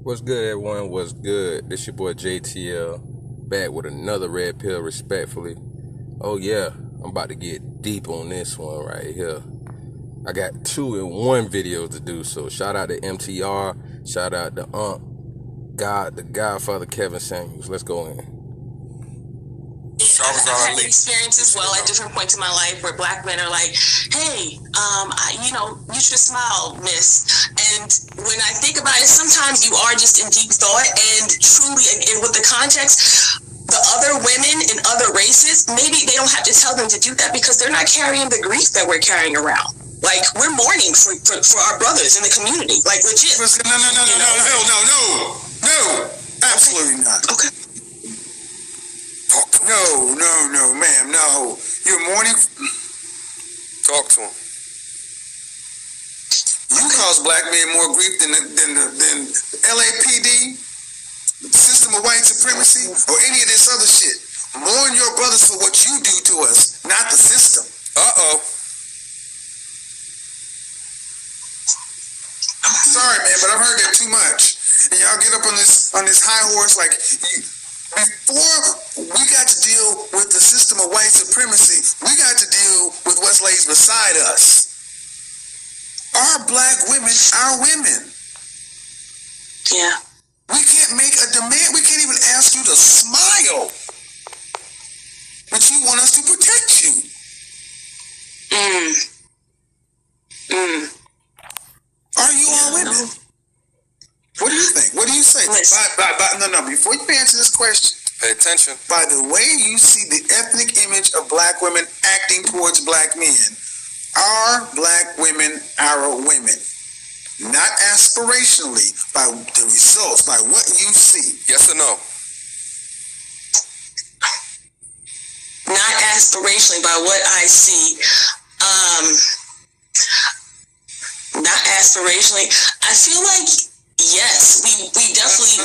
What's good, everyone? What's good? This your boy JTL, back with another red pill, respectfully. Oh yeah, I'm about to get deep on this one right here. I got 2-in-1 videos to do, so shout out to MTR, shout out to the Godfather Kevin Samuels. Let's go in. I've had an experience as well at different points in my life where black men are like, hey, you should smile, miss. And when I think about it, sometimes you are just in deep thought, and truly, again, with the context, the other women in other races, maybe they don't have to tell them to do that because they're not carrying the grief that we're carrying around. Like, we're mourning for our brothers in the community. Like, legit. No, absolutely not. Okay. No, ma'am, no. You're mourning. Talk to him. You cause black men more grief than LAPD, the system of white supremacy, or any of this other shit. Mourn your brothers for what you do to us, not the system. Sorry, man, but I've heard that too much. And y'all get up on this high horse like before we got to deal with the system of white supremacy, we got to deal with what lays beside us. Our black women are women. Yeah. We can't make a demand. We can't even ask you to smile. But you want us to protect you. Are you all women? What do you think? What do you say? No, before you answer this question, Pay attention. by the way you see the ethnic image of black women acting towards black men, are black women our women? Not aspirationally, by the results, by what you see. Yes or no? Not aspirationally, by what I see. Not aspirationally. I feel like, yes, we definitely.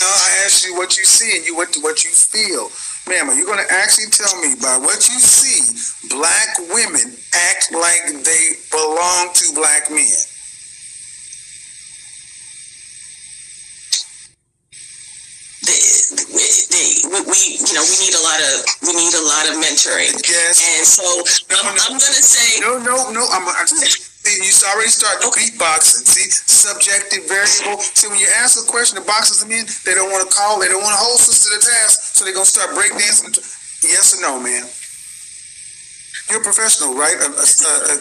I asked you what you see and what you feel. Ma'am, are you going to actually tell me by what you see, black women act like they belong to black men? We need a lot of mentoring. Yes. And so I'm gonna say no. You already started beatboxing. See, subjective, variable. See, when you ask a question, the boxes them in, they don't want to call, they don't want to hold us to the task, so they're gonna start breakdancing. Yes or no, man? You're a professional, right? A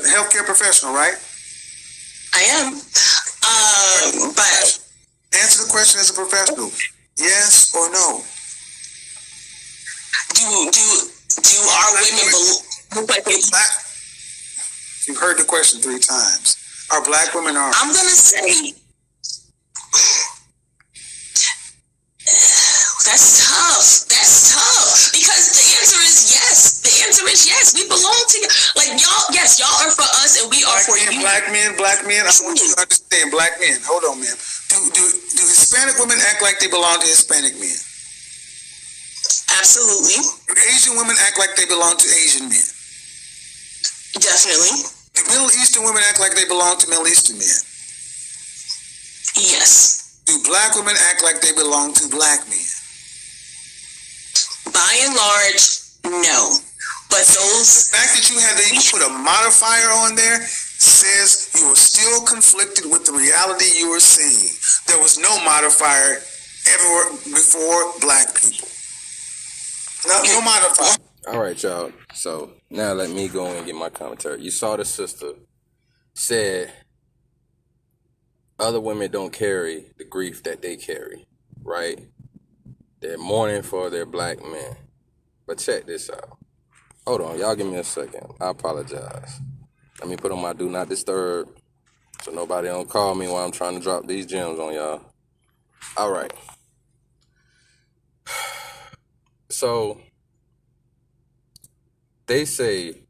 healthcare professional, right? I am. But answer the question as a professional. Yes or no? Do our women look like they? You've heard the question 3 times. Are black women are? I'm gonna say that's tough. Because the answer is yes. The answer is yes. We belong to you. Like y'all. Yes, y'all are for us, and we are for you. Black men. I want you to understand. Black men. Hold on, man. Do Hispanic women act like they belong to Hispanic men? Absolutely. Do Asian women act like they belong to Asian men? Definitely. Do Middle Eastern women act like they belong to Middle Eastern men? Yes. Do black women act like they belong to black men? By and large, no. But the fact that you had to even put a modifier on there says you were still conflicted with the reality you were seeing. There was no modifier ever before black people. No modifier. All right, y'all. So now let me go and get my commentary. You saw the sister said other women don't carry the grief that they carry, right? They're mourning for their black men. But check this out. Hold on, y'all give me a second. I apologize. Let me put on my do not disturb so nobody don't call me while I'm trying to drop these gems on y'all. All right. So they say,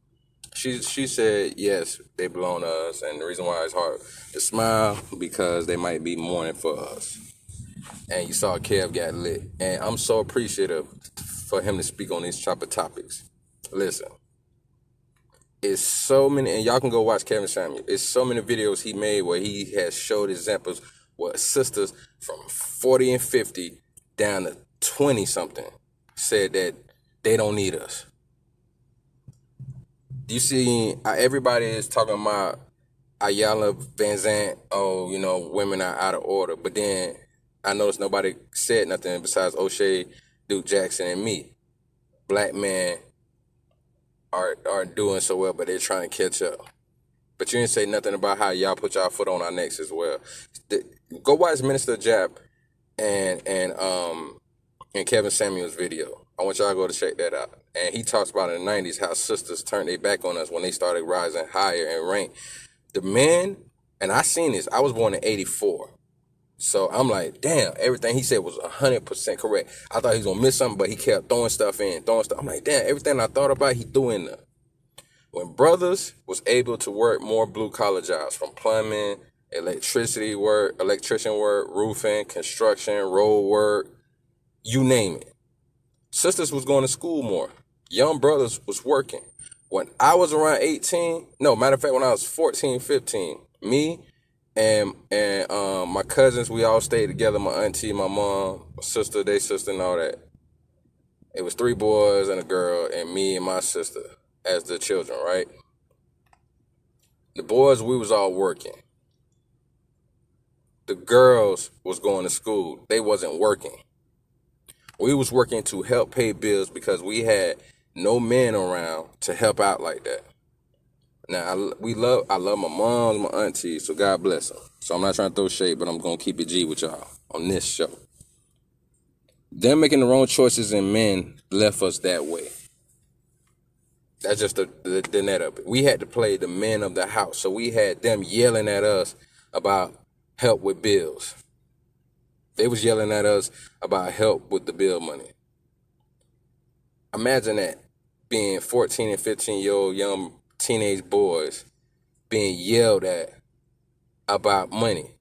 she said, yes, they belong to us. And the reason why it's hard to smile, because they might be mourning for us. And you saw Kev got lit. And I'm so appreciative for him to speak on these type of topics. Listen, it's so many, and y'all can go watch Kevin Samuel. It's so many videos he made where he has showed examples what sisters from 40 and 50 down to 20 something said that they don't need us. You see, everybody is talking about Ayala Van Zant, oh, women are out of order. But then I noticed nobody said nothing besides O'Shea, Duke Jackson, and me. Black men aren't doing so well, but they're trying to catch up. But you didn't say nothing about how y'all put y'all foot on our necks as well. Go watch Minister Jap and Kevin Samuel's video. I want y'all to go to check that out. And he talks about in the 90s how sisters turned their back on us when they started rising higher in rank. The men, and I seen this, I was born in 84. So I'm like, damn, everything he said was 100% correct. I thought he was going to miss something, but he kept throwing stuff in. I'm like, damn, everything I thought about, he threw in there. When brothers was able to work more blue-collar jobs, from plumbing, electrician work, roofing, construction, road work, you name it. Sisters was going to school more. Young brothers was working. When I was around 18, no, matter of fact, when I was 14, 15, me and my cousins, we all stayed together, my auntie, my mom, my sister, they sister, and all that. It was 3 boys and a girl, and me and my sister as the children, right? The boys, we was all working. The girls was going to school. They wasn't working. We was working to help pay bills because we had no men around to help out like that. Now, I love my moms, my aunties, so God bless them. So I'm not trying to throw shade, but I'm going to keep it G with y'all on this show. Them making the wrong choices and men left us that way. That's just the net of it. We had to play the men of the house, so we had them yelling at us about help with bills. They was yelling at us about help with the bill money. Imagine that, being 14 and 15-year-old young teenage boys being yelled at about money.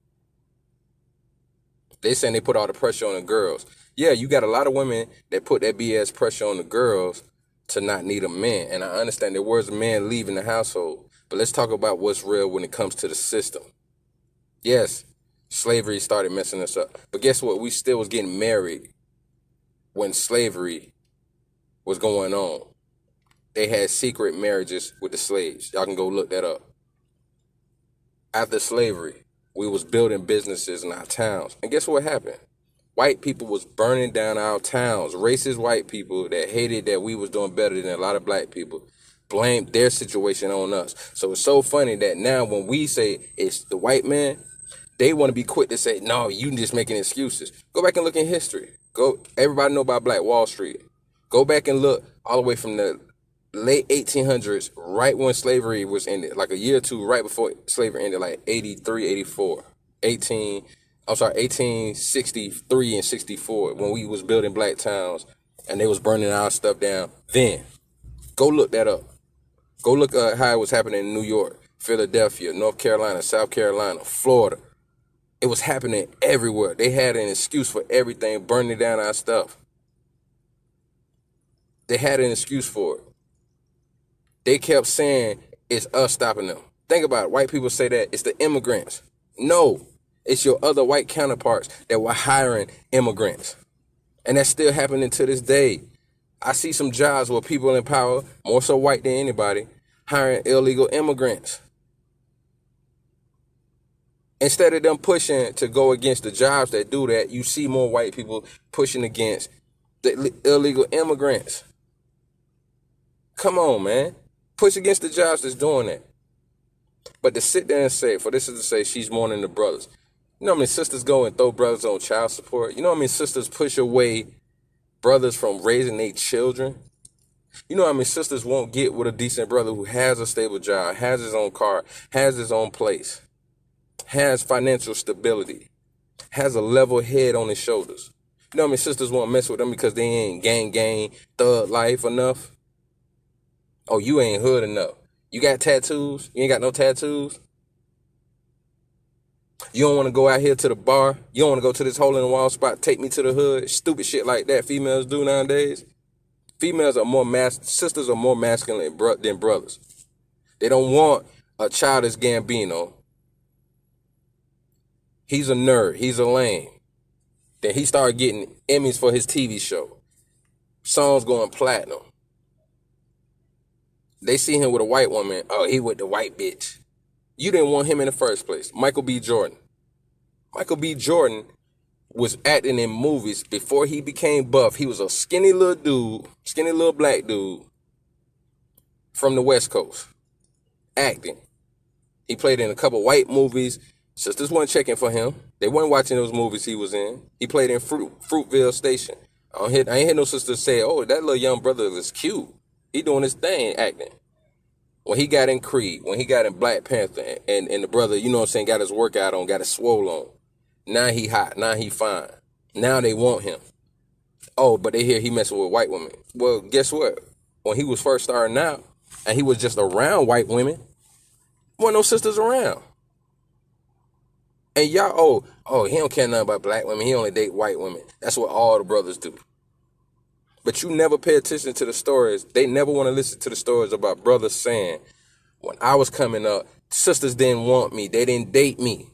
They saying they put all the pressure on the girls. Yeah, you got a lot of women that put that BS pressure on the girls to not need a man. And I understand there was a man leaving the household. But let's talk about what's real when it comes to the system. Yes, slavery started messing us up. But guess what? We still was getting married when slavery was going on. They had secret marriages with the slaves. Y'all can go look that up. After slavery, we was building businesses in our towns. And guess what happened? White people was burning down our towns. Racist white people that hated that we was doing better than a lot of black people blamed their situation on us. So it's so funny that now when we say it's the white man, they want to be quick to say, no, you just making excuses. Go back and look in history. Everybody know about Black Wall Street. Go back and look all the way from the late 1800s, right when slavery was ended, like a year or two right before slavery ended, like 83, 84, 1863 and 64, when we was building black towns and they was burning our stuff down. Then, go look that up. Go look at how it was happening in New York, Philadelphia, North Carolina, South Carolina, Florida. It was happening everywhere. They had an excuse for everything, burning down our stuff. They had an excuse for it. They kept saying it's us stopping them. Think about it. White people say that it's the immigrants. No, it's your other white counterparts that were hiring immigrants. And that's still happening to this day. I see some jobs where people in power, more so white than anybody, hiring illegal immigrants. Instead of them pushing to go against the jobs that do that, you see more white people pushing against the illegal immigrants. Come on, man. Push against the jobs that's doing that. But to sit there and say, for this is to say she's mourning the brothers. You know how many sisters go and throw brothers on child support? You know how many sisters push away brothers from raising their children? You know how many sisters won't get with a decent brother who has a stable job, has his own car, has his own place, has financial stability, has a level head on his shoulders? You know how many sisters won't mess with them because they ain't gang, thug life enough? Oh, you ain't hood enough. You got tattoos? You ain't got no tattoos? You don't want to go out here to the bar? You don't want to go to this hole-in-the-wall spot, take me to the hood? Stupid shit like that females do nowadays. Females are sisters are more masculine than brothers. They don't want a childish Gambino. He's a nerd. He's a lame. Then he started getting Emmys for his TV show. Songs going platinum. They see him with a white woman. Oh, he with the white bitch. You didn't want him in the first place. Michael B. Jordan. Michael B. Jordan was acting in movies before he became buff. He was a skinny little dude, skinny little black dude from the West Coast, acting. He played in a couple white movies. Sisters weren't checking for him. They weren't watching those movies he was in. He played in Fruitvale Station. I ain't hear no sisters say, oh, that little young brother is cute. He doing his thing, acting. When he got in Creed, when he got in Black Panther, and the brother, you know what I'm saying, got his workout on, got his swole on. Now he hot. Now he fine. Now they want him. Oh, but they hear he messing with white women. Well, guess what? When he was first starting out, and he was just around white women, wasn't no sisters around. And y'all, he don't care nothing about black women. He only date white women. That's what all the brothers do. But you never pay attention to the stories. They never want to listen to the stories about brothers saying, when I was coming up, sisters didn't want me. They didn't date me.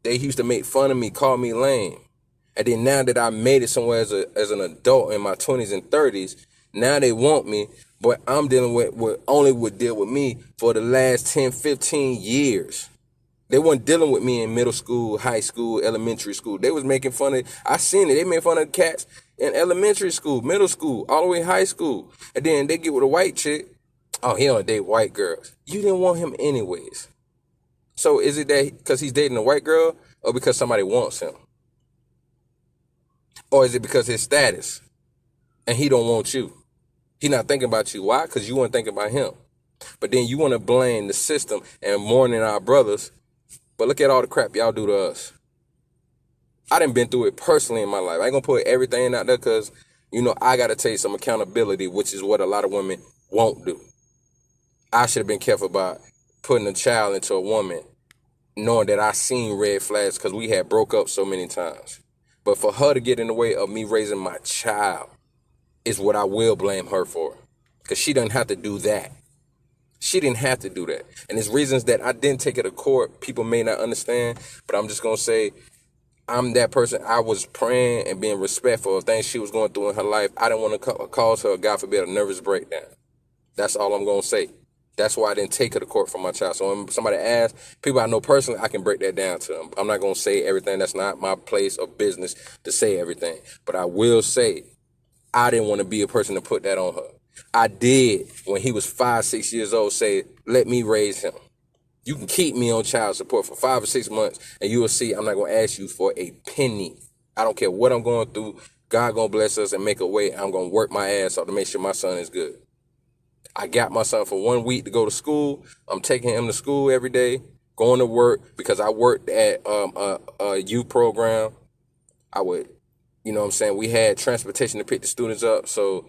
They used to make fun of me, call me lame. And then now that I made it somewhere as an adult in my 20s and 30s, now they want me, but I'm dealing with only would deal with me for the last 10, 15 years. They weren't dealing with me in middle school, high school, elementary school. They was making fun of, I seen it, they made fun of cats in elementary school, middle school, all the way high school. And then they get with a white chick, oh, he don't date white girls. You didn't want him anyways. So is it that because he's dating a white girl or because somebody wants him? Or is it because his status and he don't want you? He not thinking about you. Why? Because you weren't thinking about him. But then you want to blame the system and mourning our brothers. But look at all the crap y'all do to us. I done been through it personally in my life. I ain't going to put everything out there because, I got to take some accountability, which is what a lot of women won't do. I should have been careful about putting a child into a woman, knowing that I seen red flags because we had broke up so many times. But for her to get in the way of me raising my child is what I will blame her for. Because she doesn't have to do that. She didn't have to do that. And there's reasons that I didn't take it to court. People may not understand, but I'm just going to say I'm that person. I was praying and being respectful of things she was going through in her life. I didn't want to cause her, God forbid, a nervous breakdown. That's all I'm going to say. That's why I didn't take her to court for my child. So when somebody asks, people I know personally, I can break that down to them. I'm not going to say everything. That's not my place of business to say everything. But I will say I didn't want to be a person to put that on her. I did, when he was 5, 6 years old, say, let me raise him. You can keep me on child support for 5 or 6 months, and you will see I'm not going to ask you for a penny. I don't care what I'm going through. God going to bless us and make a way. I'm going to work my ass off to make sure my son is good. I got my son for 1 week to go to school. I'm taking him to school every day, going to work because I worked at a youth program. I would, we had transportation to pick the students up. So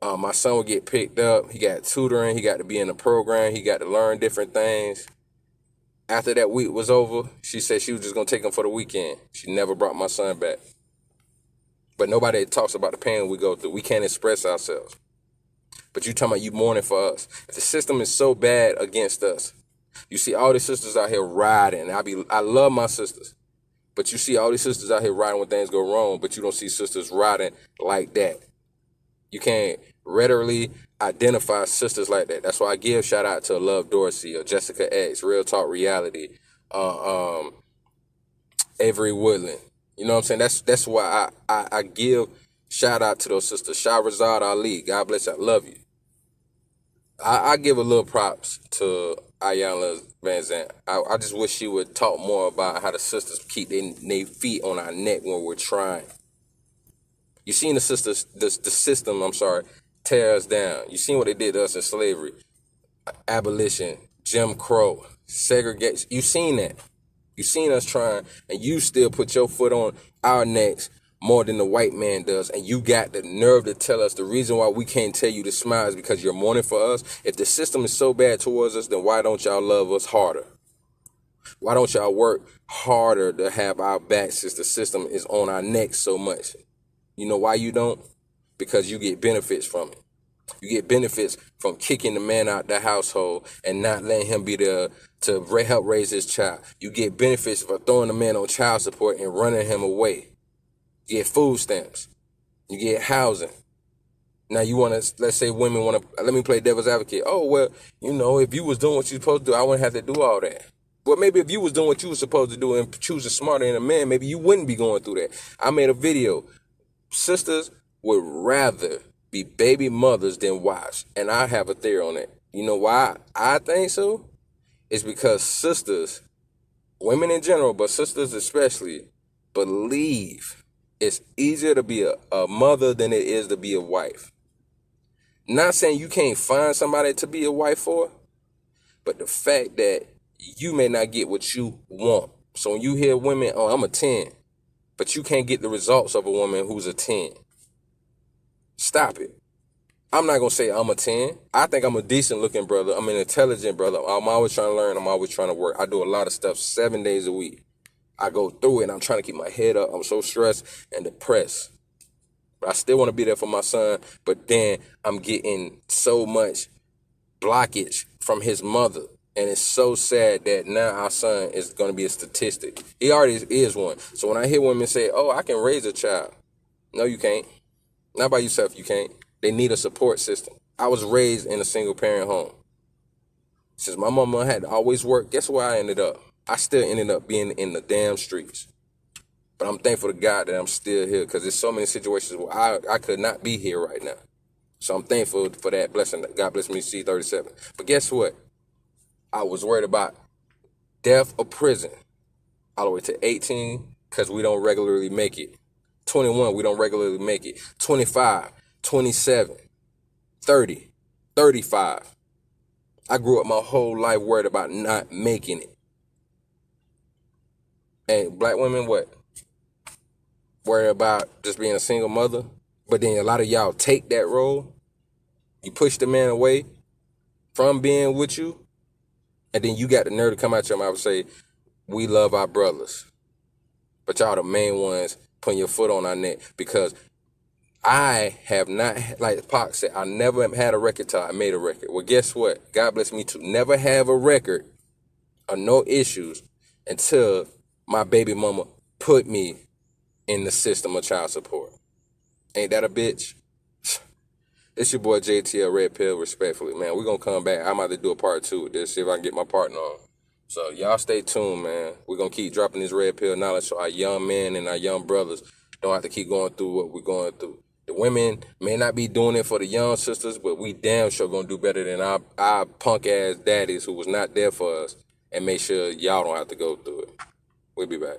my son would get picked up. He got tutoring. He got to be in the program. He got to learn different things. After that week was over, she said she was just going to take him for the weekend. She never brought my son back. But nobody talks about the pain we go through. We can't express ourselves. But you talking about you mourning for us. If the system is so bad against us, you see all these sisters out here riding. I love my sisters. But you see all these sisters out here riding when things go wrong, but you don't see sisters riding like that. You can't readily identify sisters like that. That's why I give shout out to Love Dorsey or Jessica X, Real Talk Reality, Avery Woodland. You know what I'm saying? That's why I give shout out to those sisters. Shahrazad Ali, God bless you, I love you. I give a little props to Ayanna Van Zandt. I just wish she would talk more about how the sisters keep their feet on our neck when we're trying. You seen the sisters, the system, tear us down. You seen what they did to us in slavery, abolition, Jim Crow, segregation. You seen that. You seen us trying, and you still put your foot on our necks more than the white man does, and you got the nerve to tell us the reason why we can't tell you to smile is because you're mourning for us. If the system is so bad towards us, then why don't y'all love us harder? Why don't y'all work harder to have our backs since the system is on our necks so much? You know why you don't? Because you get benefits from it. You get benefits from kicking the man out the household and not letting him be there to help raise his child. You get benefits for throwing the man on child support and running him away. You get food stamps. You get housing. Now you want to, let's say women want to, let me play devil's advocate. Oh, well, you know, if you was doing what you supposed to do, I wouldn't have to do all that. Well, maybe if you was doing what you was supposed to do and choosing smarter than a man, maybe you wouldn't be going through that. I made a video. Sisters would rather be baby mothers than wives. And I have a theory on it. You know why I think so? It's because sisters, women in general, but sisters especially, believe it's easier to be a mother than it is to be a wife. Not saying you can't find somebody to be a wife for, but the fact that you may not get what you want. So when you hear women, oh, I'm a 10, but you can't get the results of a woman who's a 10. Stop it. I'm not going to say I'm a 10. I think I'm a decent looking brother. I'm an intelligent brother. I'm always trying to learn. I'm always trying to work. I do a lot of stuff 7 days a week. I go through it and I'm trying to keep my head up. I'm so stressed and depressed. But I still want to be there for my son. But then I'm getting so much blockage from his mother. And it's so sad that now our son is going to be a statistic. He already is one. So when I hear women say, oh, I can raise a child. No, you can't. Not by yourself, you can't. They need a support system. I was raised in a single parent home. Since my mama had to always work, guess where I ended up? I still ended up being in the damn streets. But I'm thankful to God that I'm still here because there's so many situations where I could not be here right now. So I'm thankful for that blessing. God bless me, C37. But guess what? I was worried about death or prison all the way to 18 because we don't regularly make it. 21, we don't regularly make it. 25, 27, 30, 35. I grew up my whole life worried about not making it. And black women, what? Worry about just being a single mother. But then a lot of y'all take that role. You push the man away from being with you. And then you got the nerve to come out your mouth and say, we love our brothers. But y'all the main ones putting your foot on our neck because I have not, like Pac said, I never had a record till I made a record. Well, guess what? God bless me to never have a record or no issues until my baby mama put me in the system of child support. Ain't that a bitch? It's your boy JTL Red Pill, respectfully, man. We're going to come back. I'm about to do a part 2 with this, see if I can get my partner on. So y'all stay tuned, man. We're going to keep dropping this Red Pill knowledge so our young men and our young brothers don't have to keep going through what we're going through. The women may not be doing it for the young sisters, but we damn sure going to do better than our punk-ass daddies who was not there for us and make sure y'all don't have to go through it. We'll be back.